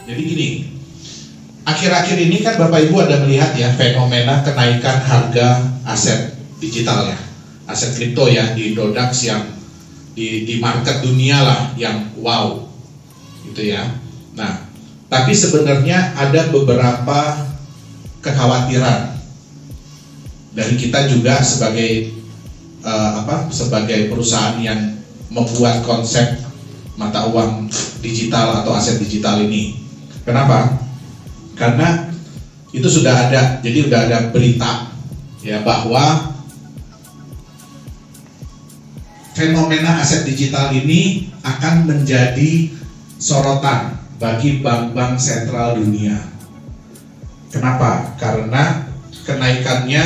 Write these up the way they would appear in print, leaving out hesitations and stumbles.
Jadi gini, akhir-akhir ini kan Bapak Ibu ada melihat ya fenomena kenaikan harga aset digital ya, aset kripto ya di Indodax yang di market dunia lah yang wow gitu ya. Nah, tapi sebenarnya ada beberapa kekhawatiran dari kita juga sebagai sebagai perusahaan yang membuat konsep mata uang digital atau aset digital ini. Kenapa? Karena itu sudah ada, jadi sudah ada berita ya bahwa fenomena aset digital ini akan menjadi sorotan bagi bank-bank sentral dunia. Kenapa? Karena kenaikannya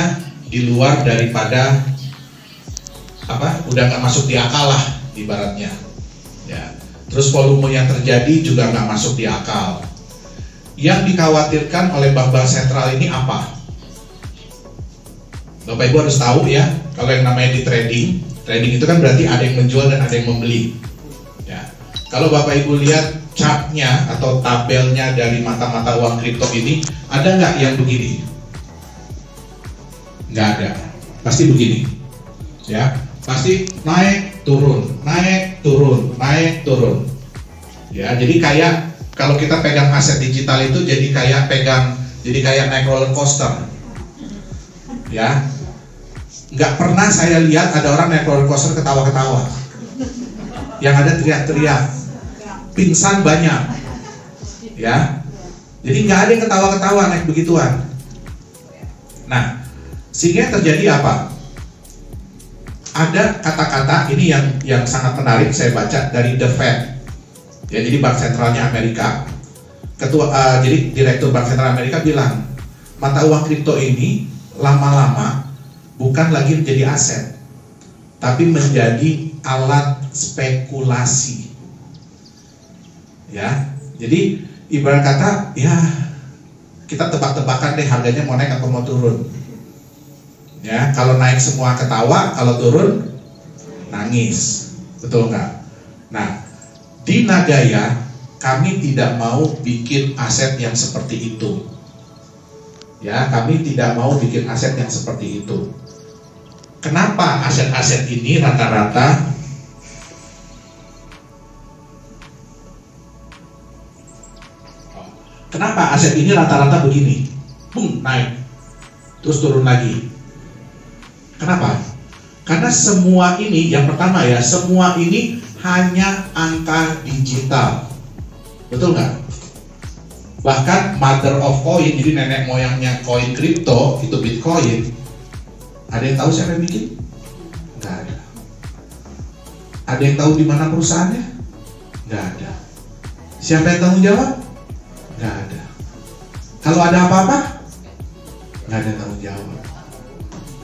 di luar daripada udah nggak masuk di akal lah ibaratnya. Ya. Terus volume yang terjadi juga nggak masuk di akal. Yang dikhawatirkan oleh bank-bank sentral ini apa? Bapak Ibu harus tahu ya, kalau yang namanya di trading itu kan berarti ada yang menjual dan ada yang membeli. Ya. Kalau Bapak Ibu lihat chartnya atau tabelnya dari mata-mata uang kripto ini, ada nggak yang begini? Nggak ada. Pasti begini. Ya, pasti naik turun, naik turun, naik turun. Ya, jadi kayak kalau kita pegang aset digital itu jadi kayak naik roller coaster. Ya, nggak pernah saya lihat ada orang naik roller coaster ketawa-ketawa. Yang ada teriak-teriak, pingsan banyak. Ya, jadi nggak ada yang ketawa-ketawa naik begituan. Nah, sehingga terjadi apa? Ada kata-kata ini yang sangat menarik saya baca dari The Fed. Ya, jadi Bank Sentralnya Amerika. Jadi Direktur Bank Sentral Amerika bilang, mata uang kripto ini lama-lama bukan lagi menjadi aset, tapi menjadi alat spekulasi. Ya, jadi ibarat kata, ya kita tebak-tebakan deh harganya mau naik atau mau turun. Ya, kalau naik semua ketawa, kalau turun nangis, betul nggak? Nah, di Nagaya kami tidak mau bikin aset yang seperti itu. Ya, kami tidak mau bikin aset yang seperti itu. Kenapa aset-aset ini rata-rata begini, naik, terus turun lagi? Kenapa? Karena semua ini, yang pertama ya, semua ini hanya angka digital, betul nggak? Bahkan mother of coin, jadi nenek moyangnya koin kripto itu Bitcoin. Ada yang tahu siapa yang bikin? Nggak ada. Ada yang tahu di mana perusahaannya? Nggak ada. Siapa yang tanggung jawab? Nggak ada. Kalau ada apa-apa, nggak ada tanggung jawab.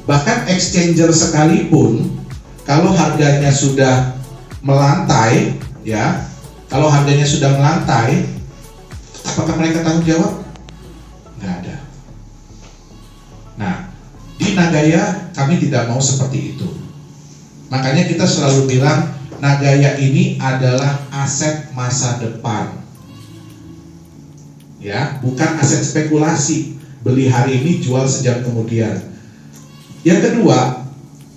Bahkan exchanger sekalipun, kalau harganya sudah melantai, ya, kalau harganya sudah melantai, apakah mereka tanggung jawab? Nggak ada. Nah, di Nagaya kami tidak mau seperti itu. Makanya kita selalu bilang Nagaya ini adalah aset masa depan. Ya, bukan aset spekulasi. Beli hari ini, jual sejam kemudian. Yang kedua,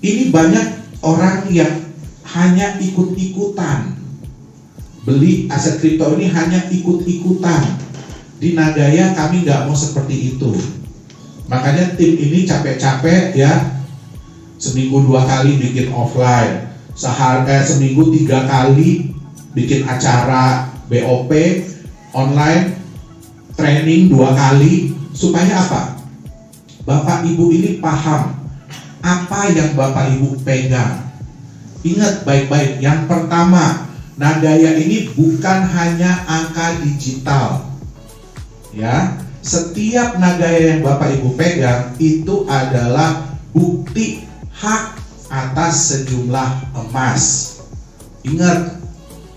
ini banyak orang yang hanya ikut-ikutan. Beli aset kripto ini hanya ikut-ikutan. Di Nagaya kami nggak mau seperti itu. Makanya tim ini capek-capek ya, seminggu 2 kali bikin offline, seminggu 3 kali bikin acara BOP online, training 2 kali, supaya apa? Bapak Ibu ini paham apa yang Bapak Ibu pegang. Ingat baik-baik, yang pertama, Nagaya ini bukan hanya angka digital. Ya, setiap Nagaya yang Bapak Ibu pegang itu adalah bukti hak atas sejumlah emas. Ingat,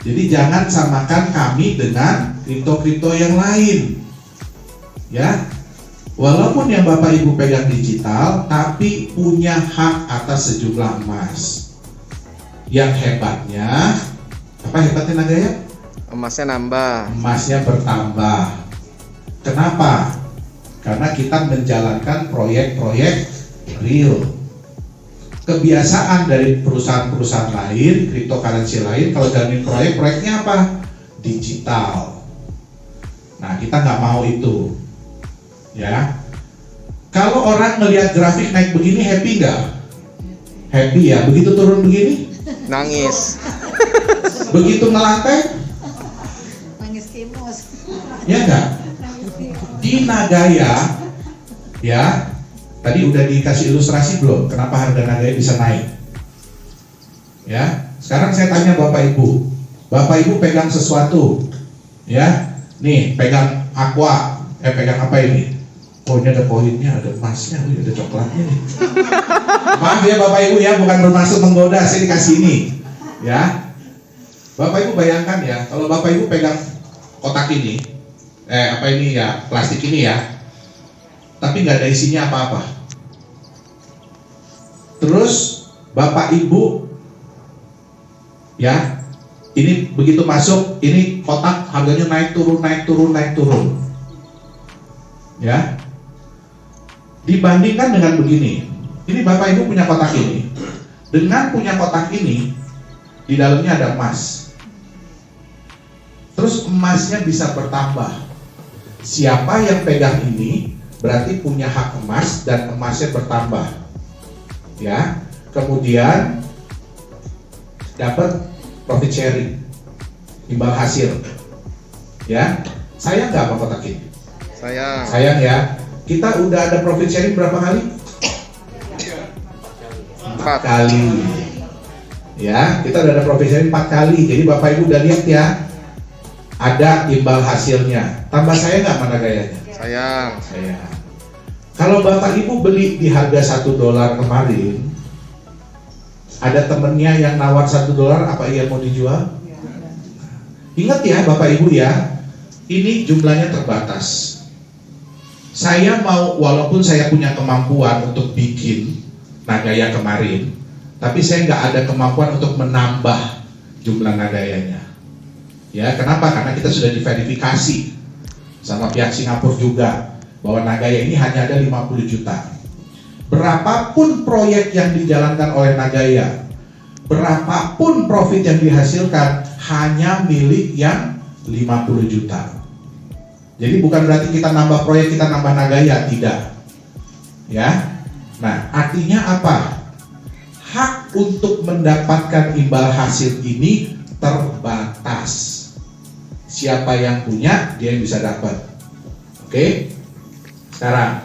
jadi jangan samakan kami dengan kripto-kripto yang lain. Ya, walaupun yang Bapak Ibu pegang digital, tapi punya hak atas sejumlah emas. Yang hebatnya, apa hebatnya Nagaya? Emasnya nambah. Emasnya bertambah. Kenapa? Karena kita menjalankan proyek-proyek real. Kebiasaan dari perusahaan-perusahaan lain, cryptocurrency lain, kalau jalanin proyeknya apa? Digital. Nah, kita nggak mau itu, ya. Kalau orang melihat grafik naik begini, happy nggak? Happy ya. Begitu turun begini, Nangis. begitu melantai, Nangis kimus. ya nggak? Di Nagaya, ya. Tadi udah dikasih ilustrasi belum? Kenapa harga Nagaya bisa naik? Ya. Sekarang saya tanya Bapak Ibu. Bapak Ibu pegang sesuatu, ya. Nih, pegang aqua. Pegang apa ini? Oh, ini ada koinnya, ada emasnya, ada coklatnya nih. Maaf ya Bapak Ibu ya, bukan bermaksud menggoda, saya dikasih ini, ya. Bapak Ibu bayangkan ya, kalau Bapak Ibu pegang kotak ini, apa ini ya, plastik ini ya, tapi nggak ada isinya apa-apa. Terus Bapak Ibu, ya, ini begitu masuk, ini kotak harganya naik turun, ya. Dibandingkan dengan begini, ini Bapak Ibu punya kotak ini, dengan punya kotak ini, di dalamnya ada emas. Terus emasnya bisa bertambah. Siapa yang pegang ini berarti punya hak emas dan emasnya bertambah, ya. Kemudian dapat profit sharing, imbal hasil, ya. Sayang nggak sama kotak ini? Sayang ya. Kita udah ada profit sharing berapa kali? 4 kali. Ya, kita udah ada profit sharing 4 kali. Jadi Bapak Ibu udah lihat ya, ada imbal hasilnya. Tambah saya nggak mana gayanya? Sayang. Kalau Bapak Ibu beli di harga $1 kemarin, ada temennya yang nawar $1, apa ia mau dijual? Ingat ya Bapak Ibu ya, ini jumlahnya terbatas. Saya mau, walaupun saya punya kemampuan untuk bikin Nagaya kemarin, tapi saya nggak ada kemampuan untuk menambah jumlah Nagayanya. Ya, kenapa? Karena kita sudah diverifikasi sama pihak Singapura juga bahwa Nagaya ini hanya ada 50 juta. Berapapun proyek yang dijalankan oleh Nagaya, berapapun profit yang dihasilkan, hanya milik yang 50 juta. Jadi bukan berarti kita nambah proyek, kita nambah Nagaya, tidak. Ya. Nah, artinya apa? Hak untuk mendapatkan imbal hasil ini terbatas. Siapa yang punya, dia yang bisa dapat. Oke? Sekarang,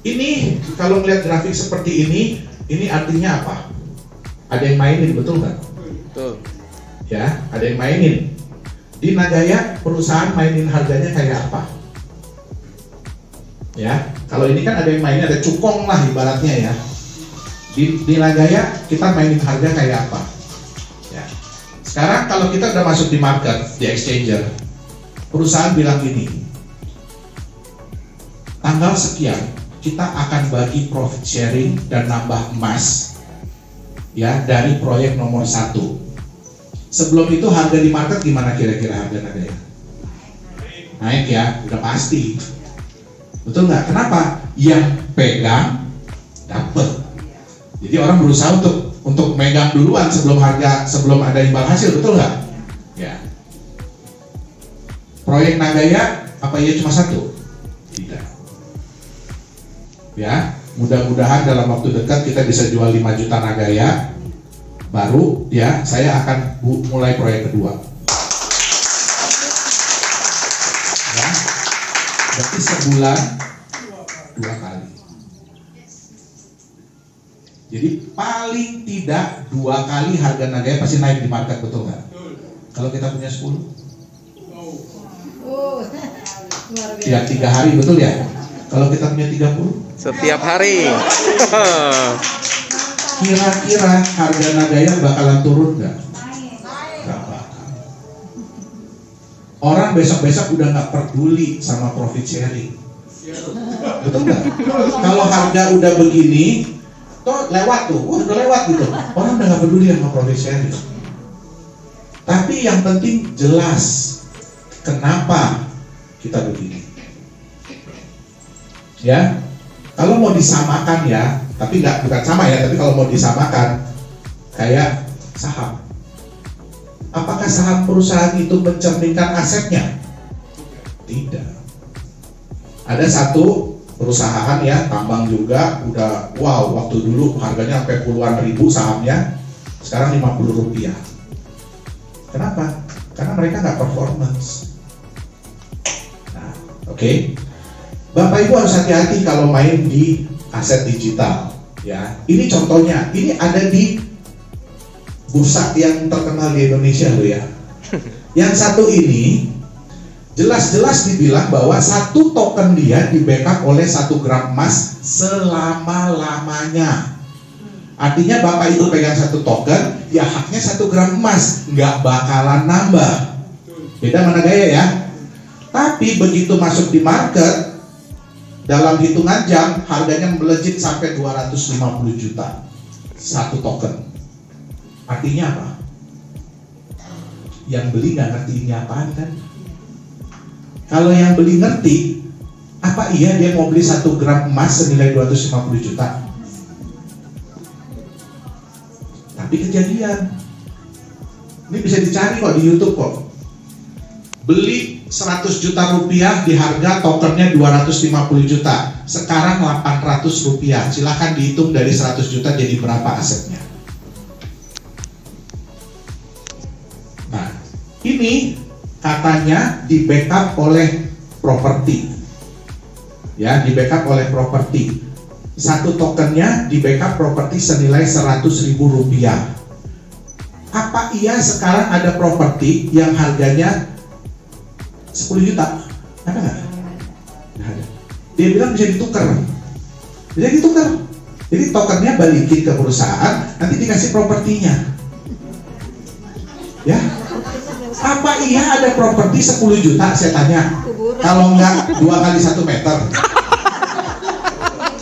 ini kalau melihat grafik seperti ini artinya apa? Ada yang mainin, betul nggak? Betul. Ya, ada yang mainin. Di Nagaya perusahaan mainin harganya kayak apa? Ya, kalau ini kan ada yang mainin, ada cukong lah ibaratnya ya. Di Nagaya kita mainin harga kayak apa? Ya. Sekarang kalau kita udah masuk di market, di exchanger, perusahaan bilang gini, tanggal sekian kita akan bagi profit sharing dan nambah emas, ya, dari proyek nomor 1. Sebelum itu harga di market gimana kira-kira harga Nagaya? Naik ya, udah pasti. Betul nggak? Kenapa? Yang pegang dapat. Jadi orang berusaha untuk megang duluan sebelum ada imbal hasil, betul nggak? Ya. Proyek Nagaya apa iya cuma 1? Tidak. Ya, mudah-mudahan dalam waktu dekat kita bisa jual 5 juta Nagaya. Baru ya saya akan mulai proyek kedua. Ya, berarti sebulan 2 kali. Jadi paling tidak 2 kali harga Nagaya pasti naik di market, betul nggak? Kalau kita punya 10, ya 3 hari, betul ya? Kalau kita punya 30, setiap hari. Kira-kira harga Nagaya bakalan turun nggak? Nggak bakal. Orang besok-besok udah nggak peduli sama profit sharing, betul nggak? Kalau harga udah begini, toh lewat tuh, udah lewat gitu. Orang udah nggak peduli sama profit sharing. Tapi yang penting jelas kenapa kita begini. Ya, kalau mau disamakan ya, tapi bukan sama ya, tapi kalau mau disamakan kayak saham. Apakah saham perusahaan itu mencerminkan asetnya? Tidak. Ada satu perusahaan ya, tambang juga, udah wow, waktu dulu harganya sampai puluhan ribu sahamnya, sekarang 50 rupiah. Kenapa? Karena mereka nggak performance. Nah, oke. Bapak Ibu harus hati-hati kalau main di aset digital. Ya, ini contohnya. Ini ada di bursa yang terkenal di Indonesia loh ya. Yang satu ini jelas-jelas dibilang bahwa satu token dia di backup oleh 1 gram emas selama-lamanya. Artinya Bapak Ibu pegang 1 token, ya haknya 1 gram emas, nggak bakalan nambah. Beda mana gaya ya. Tapi begitu masuk di market, dalam hitungan jam harganya melejit sampai 250 juta 1 token. Artinya apa? Yang beli nggak ngerti ini apaan kan? Kalau yang beli ngerti, apa iya dia mau beli 1 gram emas senilai 250 juta? Tapi kejadian. Ini bisa dicari kok di YouTube kok. Beli 100 juta rupiah di harga tokennya 250 juta. Sekarang 800 rupiah. Silahkan dihitung dari 100 juta jadi berapa asetnya. Nah, ini katanya di backup oleh properti. Ya, di backup oleh properti. 1 tokennya di backup properti senilai 100.000 rupiah. Apa iya sekarang ada properti yang harganya 10 juta? Ada nggak? Nggak ada. Dia bilang bisa ditukar. Bisa ditukar. Jadi tokennya balikin ke perusahaan, nanti dikasih propertinya. Ya? Apa iya ada properti 10 juta? Saya tanya. Kalau enggak 2 kali 1 meter.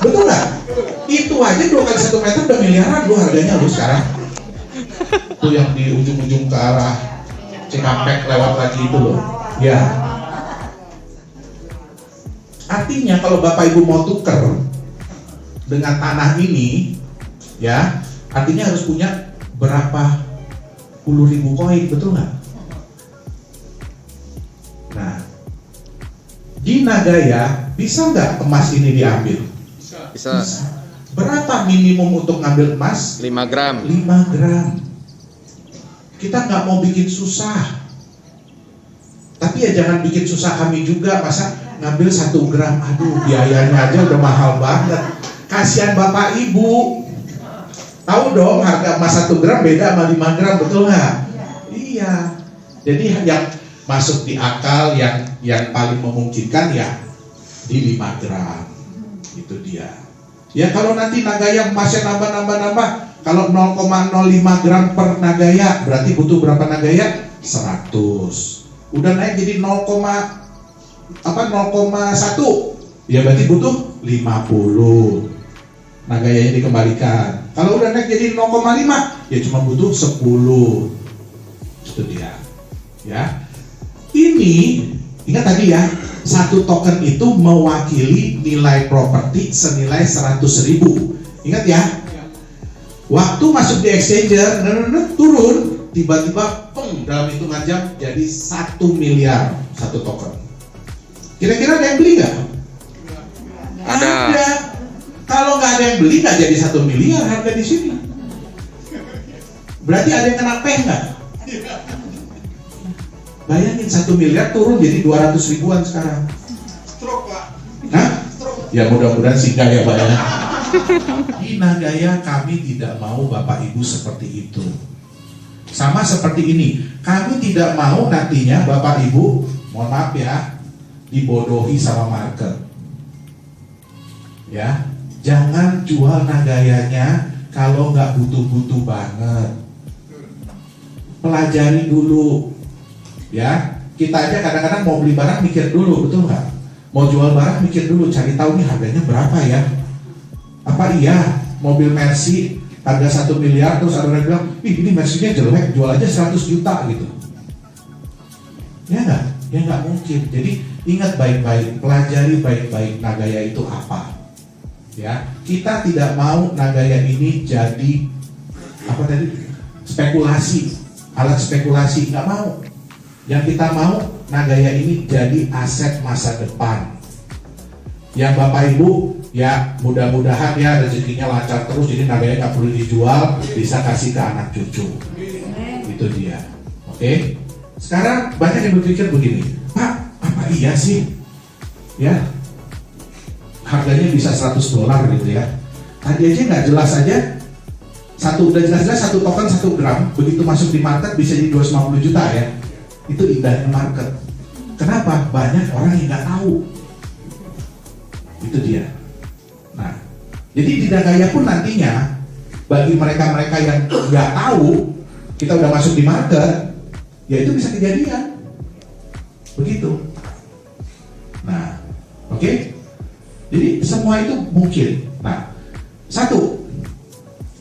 Betul nggak? Itu aja 2 kali 1 meter udah miliaran loh harganya loh sekarang. Itu yang di ujung-ujung ke arah Cikampek lewat lagi itu loh. Ya. Artinya kalau Bapak Ibu mau tuker dengan tanah ini, ya, artinya harus punya berapa puluh ribu koin, betul nggak? Nah, di Nagaya bisa nggak emas ini diambil? Bisa. Berapa minimum untuk ngambil emas? 5 gram. 5 gram. Kita nggak mau bikin susah. Tapi ya jangan bikin susah kami juga. Masa ngambil 1 gram? Aduh, biayanya aja udah mahal banget. Kasihan Bapak Ibu. Tahu dong harga emas 1 gram beda sama 5 gram, betul nggak? Iya. Jadi yang masuk di akal, yang paling memungkinkan ya di 5 gram. Itu dia. Ya kalau nanti Nagaya emasnya nambah. Kalau 0,05 gram per Nagaya berarti butuh berapa Nagaya? 100. Udah naik jadi 0,1. Ya berarti butuh 50. Nagayanya dikembalikan. Kalau udah naik jadi 0,5 ya cuma butuh 10. Itu dia. Ya. Ini ingat tadi ya, 1 token itu mewakili nilai properti senilai 100.000. Ingat ya? Waktu masuk di exchanger, turun, tiba-tiba dalam hitungan jam jadi 1 miliar 1 token. Kira-kira ada yang beli nggak? Ada. Kalau nggak ada yang beli nggak jadi 1 miliar harga di sini. Berarti ada yang kena peh nggak? Bayangin 1 miliar turun jadi 200 ribuan sekarang. Stroke, Pak. Hah? Ya mudah-mudahan singgah ya Pak ya. Di Nagaya kami tidak mau Bapak Ibu seperti itu. Sama seperti ini, kami tidak mau nantinya Bapak Ibu, mohon maaf ya, dibodohi sama market. Ya, jangan jual Nagayanya kalau nggak butuh-butuh banget. Pelajari dulu. Ya, kita aja kadang-kadang mau beli barang mikir dulu, betul nggak? Mau jual barang mikir dulu, cari tahu nih harganya berapa ya. Apa iya mobil Mercy harga 1 miliar, terus ada orang bilang, ih ini mesinnya jelek, jual aja 100 juta gitu. Ya nggak? Ya nggak mungkin. Jadi ingat baik-baik, pelajari baik-baik Nagaya itu apa. Ya, kita tidak mau Nagaya ini jadi apa tadi? Spekulasi, alat spekulasi, nggak mau. Yang kita mau Nagaya ini jadi aset masa depan. Yang Bapak Ibu, ya mudah-mudahan ya rezekinya lancar terus, jadi Nagaya nggak perlu dijual, bisa kasih ke anak cucu. Itu dia. Oke? Sekarang banyak yang berpikir begini, Pak, apa iya sih? Ya, harganya bisa $100 gitu ya. Tadi aja nggak jelas aja, udah jelas-jelas 1 token 1 gram, begitu masuk di market bisa jadi 250 juta ya. Itu indahnya market. Kenapa? Banyak orang yang nggak tahu. Itu dia. Nah, jadi di Nagaya pun nantinya bagi mereka-mereka yang nggak tahu, kita udah masuk di market, ya itu bisa kejadian. Begitu. Nah, oke? Jadi semua itu mungkin. Nah, satu,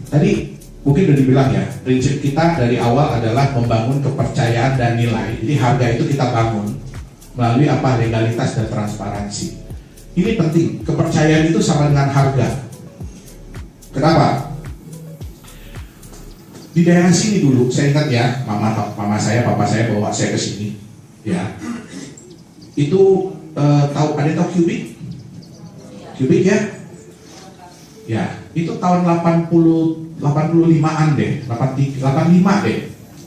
tadi mungkin udah dibilang ya, prinsip kita dari awal adalah membangun kepercayaan dan nilai. Jadi harga itu kita bangun melalui apa? Legalitas dan transparansi. Ini penting, kepercayaan itu sama dengan harga. Kenapa? Di daerah sini dulu, saya ingat ya, mama saya, papa saya bawa saya ke sini, ya. Itu tahu, ada tahu Cubic? Cubic ya? Ya, itu tahun 85-an deh, 85 deh,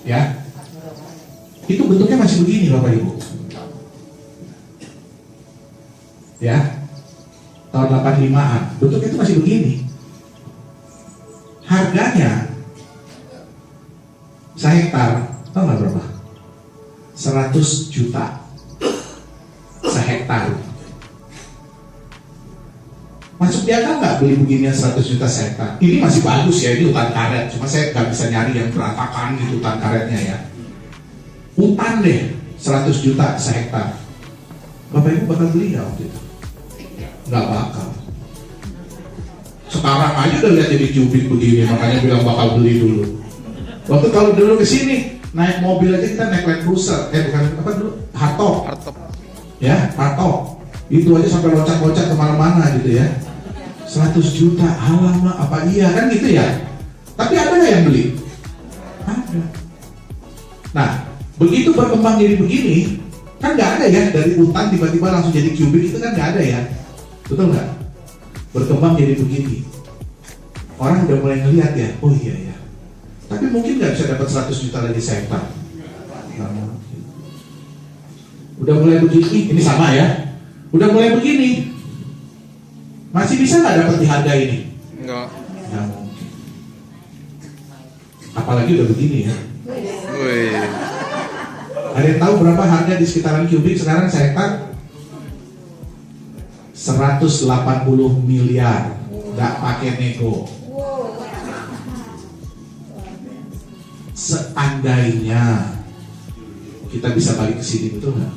ya. Itu bentuknya masih begini Bapak Ibu. Ya, tahun 85-an, bentuknya itu masih begini. Harganya sehektar, tahu nggak berapa? 100 juta sehektar. Masuk di akal nggak beli beginian 100 juta sehektar? Ini masih bagus ya, ini hutan karet. Cuma saya nggak bisa nyari yang berantakan gitu hutan karetnya ya. Hutan deh, 100 juta sehektar. Bapak Ibu bakal beli nggak waktu itu? Nggak bakal. Sekarang aja udah lihat jadi Cubic begini, makanya bilang bakal beli dulu. Waktu kalau dulu ke sini naik mobil aja kita naik Land Cruiser, bukan apa dulu, Hardtop. Ya, Hardtop. Itu aja sampai loncat-loncat kemana-mana gitu ya. 100 juta, alamak apa iya kan gitu ya. Tapi ada nggak yang beli? Ada. Nah, begitu berkembang jadi begini, kan nggak ada ya dari hutan tiba-tiba langsung jadi Cubic, itu kan nggak ada ya. Betul nggak? Berkembang jadi begini. Orang udah mulai ngeliat ya, oh iya ya. Tapi mungkin nggak bisa dapat 100 juta lagi sehektar. Udah mulai begini, ini sama ya. Udah mulai begini, masih bisa nggak dapat di harga ini? Enggak. Nggak mungkin. Apalagi udah begini ya. Wih. Ada yang tahu berapa harga di sekitaran Cubic sekarang sehektar? 180 miliar, nggak pakai nego. Seandainya kita bisa balik ke sini, betul nggak?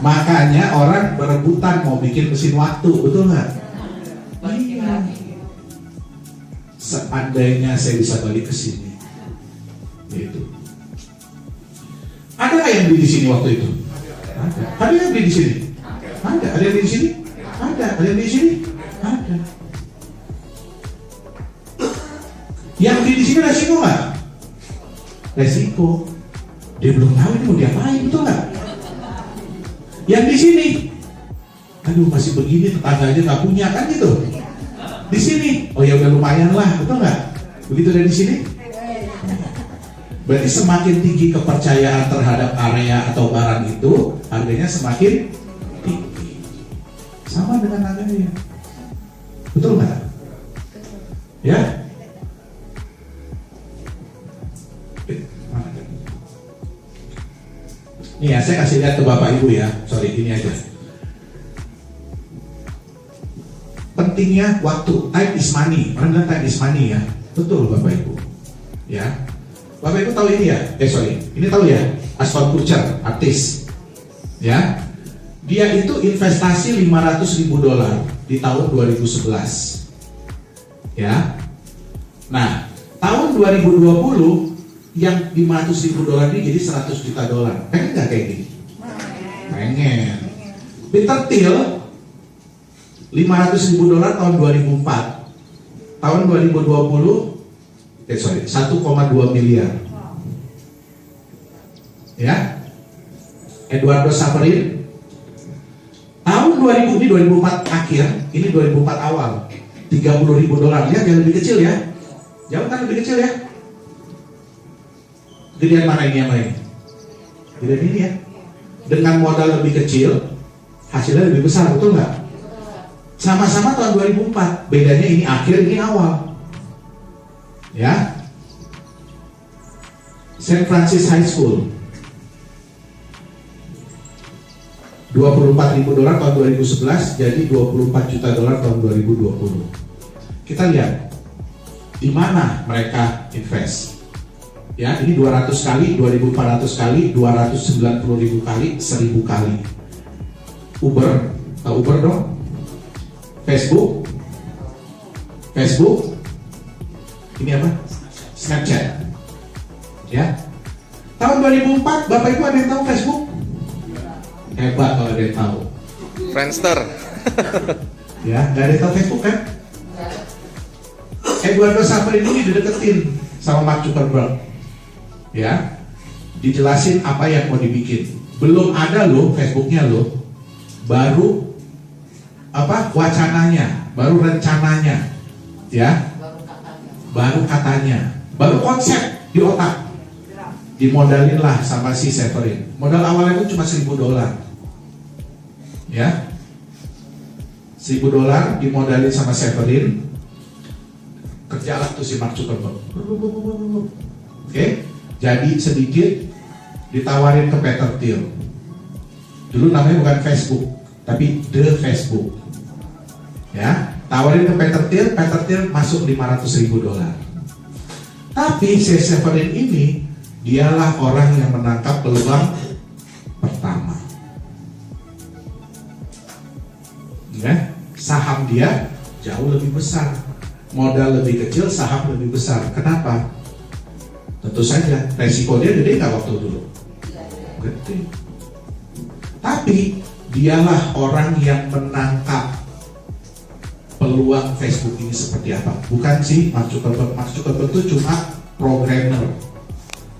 Makanya orang berebutan mau bikin mesin waktu, betul nggak? Iya. Seandainya saya bisa balik ke sini, yaitu. Ada nggak yang beli di sini waktu itu? Ada. Ada yang beli di sini? Ada. Ada yang beli di sini? Ada. Ada yang beli di sini? Ada. Yang beli di sini resiko nggak? Resiko. Dia belum tahu ini mau diapain, betul nggak? Yang di sini, aduh masih begini, tetangga aja nggak punya kan gitu. Di sini, oh ya udah lumayan lah, betul nggak? Begitu dari sini. Berarti semakin tinggi kepercayaan terhadap area atau barang itu, harganya semakin tinggi. Sama dengan harganya, betul nggak? Ya. Nih ya, saya kasih lihat ke Bapak Ibu ya. Sorry, ini aja. Pentingnya waktu, time is money. Orang bilang time is money ya. Betul Bapak Ibu. Ya. Bapak Ibu tahu ini ya? Sorry, ini tahu ya? Ashton Kutcher, artis. Ya. Dia itu investasi 500.000 dolar di tahun 2011. Ya. Nah, tahun 2020 yang 500.000 dolar ini jadi 100 juta dolar. Pengen nggak kayak gini? Pengen. Peter Thiel 500.000 dolar tahun 2004. Tahun 2020 1,2 miliar. Ya. Eduardo Saverin tahun 2000 ini 2004 akhir, ini 2004 awal. 30.000 dolar. Lihat yang lebih kecil ya. Jauh kan lebih kecil ya. Gedean mana ini yang lain? Gedean ini ya. Dengan modal lebih kecil, hasilnya lebih besar, betul nggak? Sama-sama tahun 2004, bedanya ini akhir, ini awal. Ya. San Francisco High School 24.000 dolar tahun 2011 jadi 24 juta dolar tahun 2020. Kita lihat di mana mereka invest. Ya, ini 200 kali, 2.400 kali, 290.000 kali, 1.000 kali. Uber, tahu Uber dong? Facebook, ini apa? Snapchat. Ya, tahun 2004, Bapak Ibu ada yang tahu Facebook? Hebat kalau ada yang tahu. Friendster. Ya, nggak ada yang tahu Facebook kan? Eduardo Saverin ini dideketin sama Mark Zuckerberg. Ya, dijelasin apa yang mau dibikin. Belum ada loh Facebooknya loh, baru apa wacananya, baru rencananya, ya, baru katanya, baru konsep di otak. Dimodalin lah sama si Saverin. Modal awalnya itu cuma 1.000 dolar, ya, 1.000 dolar dimodalin sama Saverin. Kerjalah tuh si Mark Zuckerberg. Oke. Jadi sedikit ditawarin ke Peter Thiel. Dulu namanya bukan Facebook, tapi The Facebook. Ya, tawarin ke Peter Thiel masuk 500.000 dolar. Tapi si Saverin ini dialah orang yang menangkap peluang pertama. Ya, saham dia jauh lebih besar, modal lebih kecil, saham lebih besar. Kenapa? Tentu saja, resiko dia gede nggak waktu dulu? Gede. Tapi dialah orang yang menangkap peluang Facebook ini seperti apa. Bukan sih Mark Zuckerberg. Mark Zuckerberg itu cuma programmer.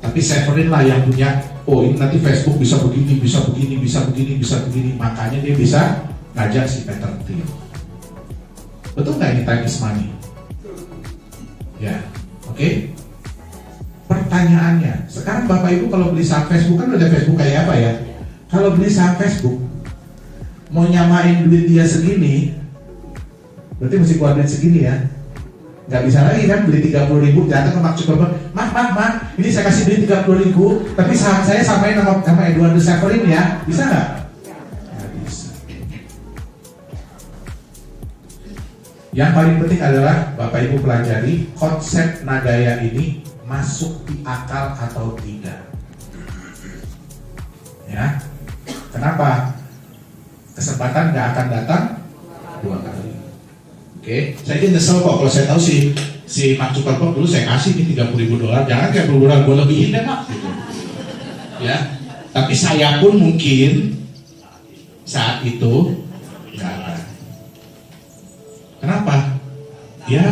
Tapi Saverin lah yang punya, oh ini nanti Facebook bisa begini, bisa begini, bisa begini, bisa begini. Makanya dia bisa ngajak si Peter Thiel. Betul nggak ini time is money? Ya, oke. Pertanyaannya, sekarang Bapak Ibu kalau beli saham Facebook kan udah Facebook kayak apa ya? Kalau beli saham Facebook, mau nyamain duit dia segini, berarti mesti keluar duit segini ya? Nggak bisa lagi kan beli 30.000, datang ke Mark Zuckerberg, Mak, ini saya kasih duit 30.000, tapi saham saya samain sama Eduardo Saverin ya, bisa nggak? Nggak bisa. Yang paling penting adalah Bapak Ibu pelajari konsep Nagaya ini masuk di akal atau tidak. Ya, kenapa? Kesempatan nggak akan datang dua kali. Oke, saya ini nyesel kok kalau saya tahu si Mark Zuckerberg dulu saya kasih nih 30.000 dolar, jangan kayak berulang gue lebihin deh Mak. Gitu. Ya, tapi saya pun mungkin saat itu nggak ada. Kenapa? Ya,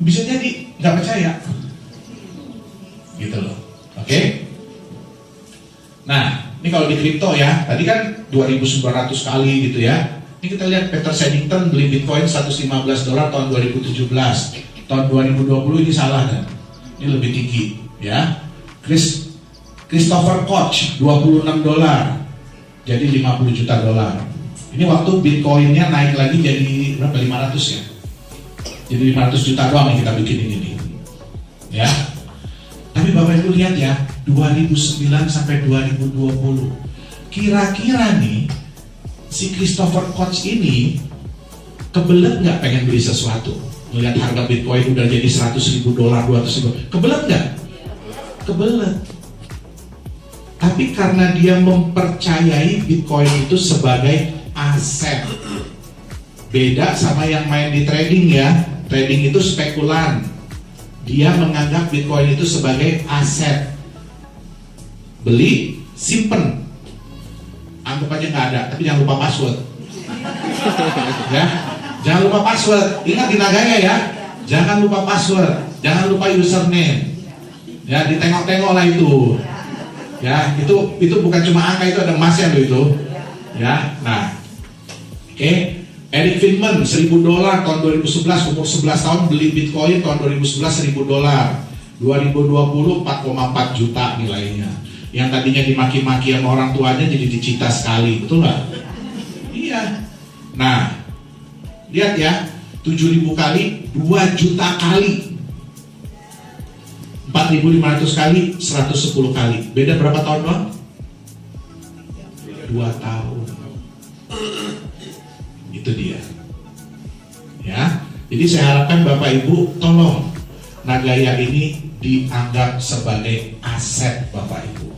bisa jadi nggak percaya, gitu loh. Oke? Nah, ini kalau di kripto ya, tadi kan 2.900 kali gitu ya. Ini kita lihat Peter Saddington beli Bitcoin 115 dolar tahun 2017. Tahun 2020 ini salah kan? Ini lebih tinggi ya. Christopher Koch 26 dolar, jadi 50 juta dolar. Ini waktu Bitcoinnya naik lagi jadi berapa? 500 ya. Jadi 500 juta doang yang kita bikin ini. Ya. Tapi Bapak Ibu lihat ya, 2009 sampai 2020. Kira-kira nih si Christopher Koch ini kebelet nggak pengen beli sesuatu? Melihat harga Bitcoin udah jadi 100.000 dolar, 200.000. Kebelet nggak? Kebelet. Tapi karena dia mempercayai Bitcoin itu sebagai aset. Beda sama yang main di trading ya. Trading itu spekulan. Dia menganggap Bitcoin itu sebagai aset. Beli, simpen. Anggap aja nggak ada, tapi jangan lupa password. Ya, jangan lupa password. Ingat di Nagaya ya. Jangan lupa password, jangan lupa username. Ya, ditengok-tengok lah itu. Ya, itu bukan cuma angka, itu ada emasnya loh itu. Ya, nah, oke. Eric Friedman $1.000 tahun 2011, umur 11 tahun beli Bitcoin tahun 2011 $1.000. 2020 4,4 juta nilainya. Yang tadinya dimaki-maki sama orang tuanya jadi dicita sekali, betul nggak? Iya. Nah, lihat ya, 7.000 kali, 2 juta kali. 4.500 kali, 110 kali. Beda berapa tahun doang? 2 tahun. Itu dia. Ya. Jadi saya harapkan Bapak Ibu tolong Nagaya ini dianggap sebagai aset Bapak Ibu.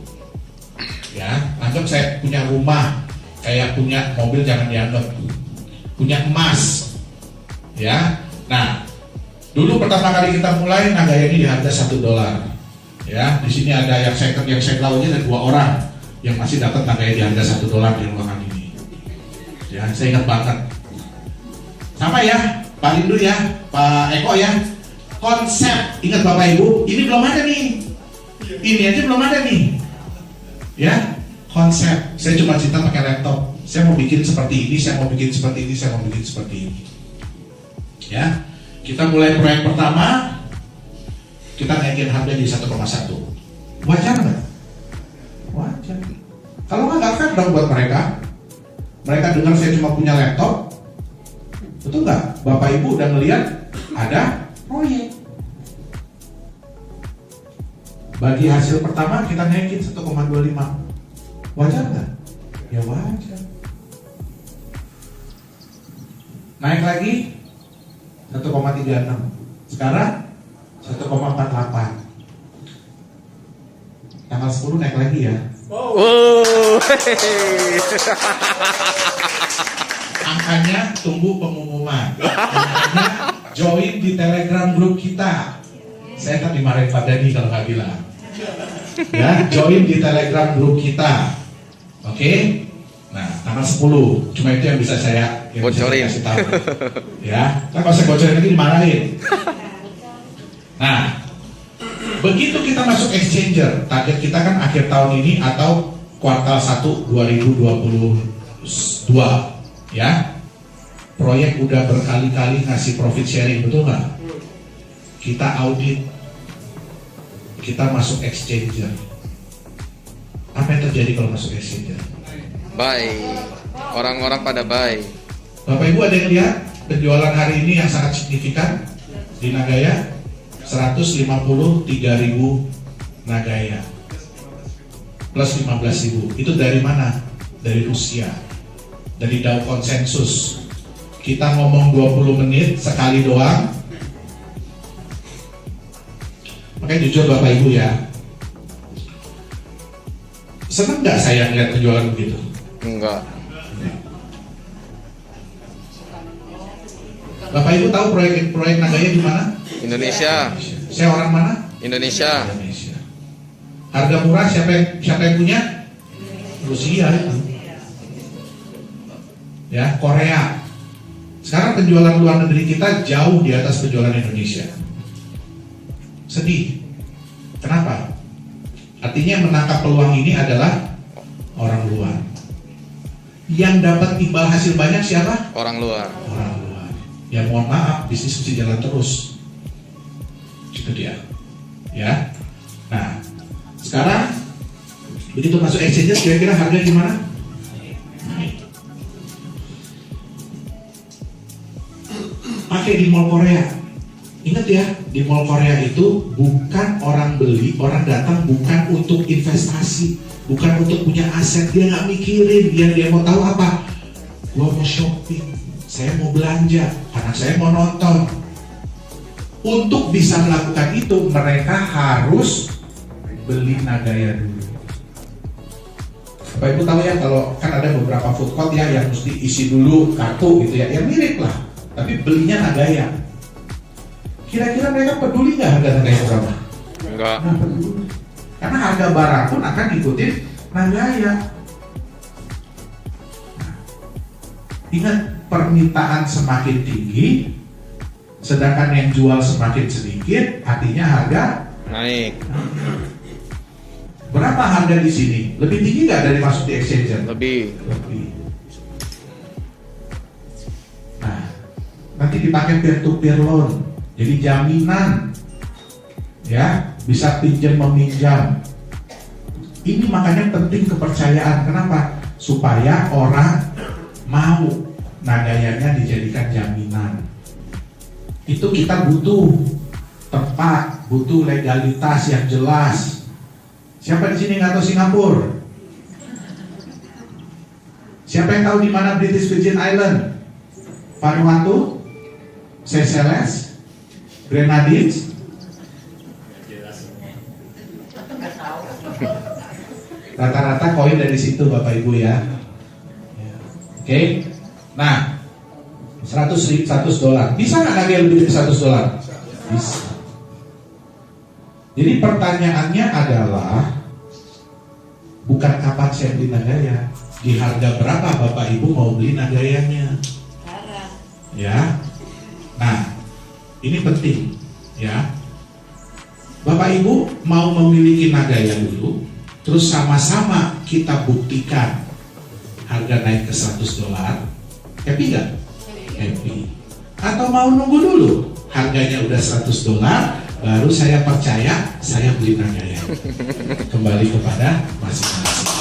Ya, anggap saya punya rumah, kayak punya mobil jangan dianggap. Punya emas. Ya. Nah, dulu pertama kali kita mulai Nagaya ini di harga $1. Ya, di sini ada yang second, yang lainnya ada 2 orang yang masih dapat Nagaya di harga $1 di ruangan ini. Ya, saya ingat banget. Sama ya, Pak Lindu ya, Pak Eko ya. Konsep, ingat Bapak Ibu, ini belum ada nih. Ini aja belum ada nih. Ya, konsep. Saya cuma cerita pakai laptop. Saya mau bikin seperti ini, saya mau bikin seperti ini, saya mau bikin seperti ini. Ya, kita mulai proyek pertama, kita naikin harga di 1,1. Wajar nggak? Wajar. Kalau nggak fair dong buat mereka. Mereka dengar saya cuma punya laptop, betul nggak? Bapak Ibu udah ngeliat ada proyek. Bagi hasil pertama kita naikin 1,25. Wajar nggak? Ya wajar. Naik lagi 1,36. Sekarang 1,48. Tanggal 10 naik lagi ya. Oh. Angkanya tunggu pengumuman. Angkanya join di Telegram grup kita. Saya kan dimarahin Pak Dani kalau nggak bilang. Ya, join di Telegram grup kita. Oke? Nah, tanggal 10. Cuma itu yang bisa saya bocorin. kasih tahu. Ya, kan kalau saya bocorin lagi dimarahin. Nah, begitu kita masuk exchanger, target kita kan akhir tahun ini atau kuartal 1 2022. Ya. Proyek udah berkali-kali ngasih profit sharing, betul nggak? Kita audit, kita masuk exchanger. Apa yang terjadi kalau masuk exchanger? Baik. Orang-orang pada baik. Bapak Ibu ada yang lihat penjualan hari ini yang sangat signifikan di Nagaya? 153.000 Nagaya plus 15.000. Itu dari mana? Dari Rusia, dari Dow Konsensus. Kita ngomong 20 menit sekali doang. Makanya jujur Bapak Ibu ya, seneng nggak saya ngeliat penjualan begitu? Enggak. Bapak Ibu tahu proyek Nagaya di mana? Indonesia. Saya orang mana? Indonesia. Indonesia. Harga murah siapa yang punya? Rusia itu. Ya, Korea. Sekarang penjualan luar negeri kita jauh di atas penjualan Indonesia. Sedih. Kenapa? Artinya menangkap peluang ini adalah orang luar. Yang dapat imbal hasil banyak siapa? Orang luar. Orang luar. Ya mohon maaf, bisnis mesti jalan terus. Itu dia. Ya. Nah, sekarang begitu masuk exchange, kira-kira harga gimana? Naik. Pakai di mall Korea. Ingat ya, di mall Korea itu bukan orang beli, orang datang bukan untuk investasi, bukan untuk punya aset. Dia nggak mikirin, dia mau tahu apa? Gua mau shopping, saya mau belanja, anak saya mau nonton. Untuk bisa melakukan itu, mereka harus beli Nagaya dulu. Bapak Ibu tahu ya, kalau kan ada beberapa food court ya yang mesti isi dulu kartu gitu ya, yang mirip lah, tapi belinya Nagaya. Kira-kira mereka peduli nggak harga Nagaya berapa? Enggak. Nggak peduli. Karena harga barang pun akan ikutin Nagaya. Ingat, permintaan semakin tinggi, sedangkan yang jual semakin sedikit, artinya harga Naik. berapa harga di sini? Lebih tinggi nggak dari masuk di exchanger? Lebih. Lebih. Nah, nanti dipakai peer-to-peer loan, jadi jaminan, ya, bisa pinjam meminjam. Ini makanya penting kepercayaan. Kenapa? Supaya orang mau Nagayanya dijadikan jaminan. Itu kita butuh tempat, butuh legalitas yang jelas. Siapa di sini nggak tahu Singapura? Siapa yang tahu di mana British Virgin Island, Vanuatu, Seychelles, Grenadines? Rata-rata koin dari situ Bapak Ibu ya. Oke. Nah, $100 bisa nggak Nagaya lebih dari $100? Bisa. Jadi pertanyaannya adalah bukan kapan saya beli Nagaya, di harga berapa Bapak Ibu mau beli Nagayanya? Ya. Nah, ini penting ya. Bapak Ibu mau memiliki Nagaya dulu, terus sama-sama kita buktikan harga naik ke $100, happy nggak? Happy. Atau mau nunggu dulu harganya udah $100, baru saya percaya, saya beli Nagaya. Kembali kepada masing-masing.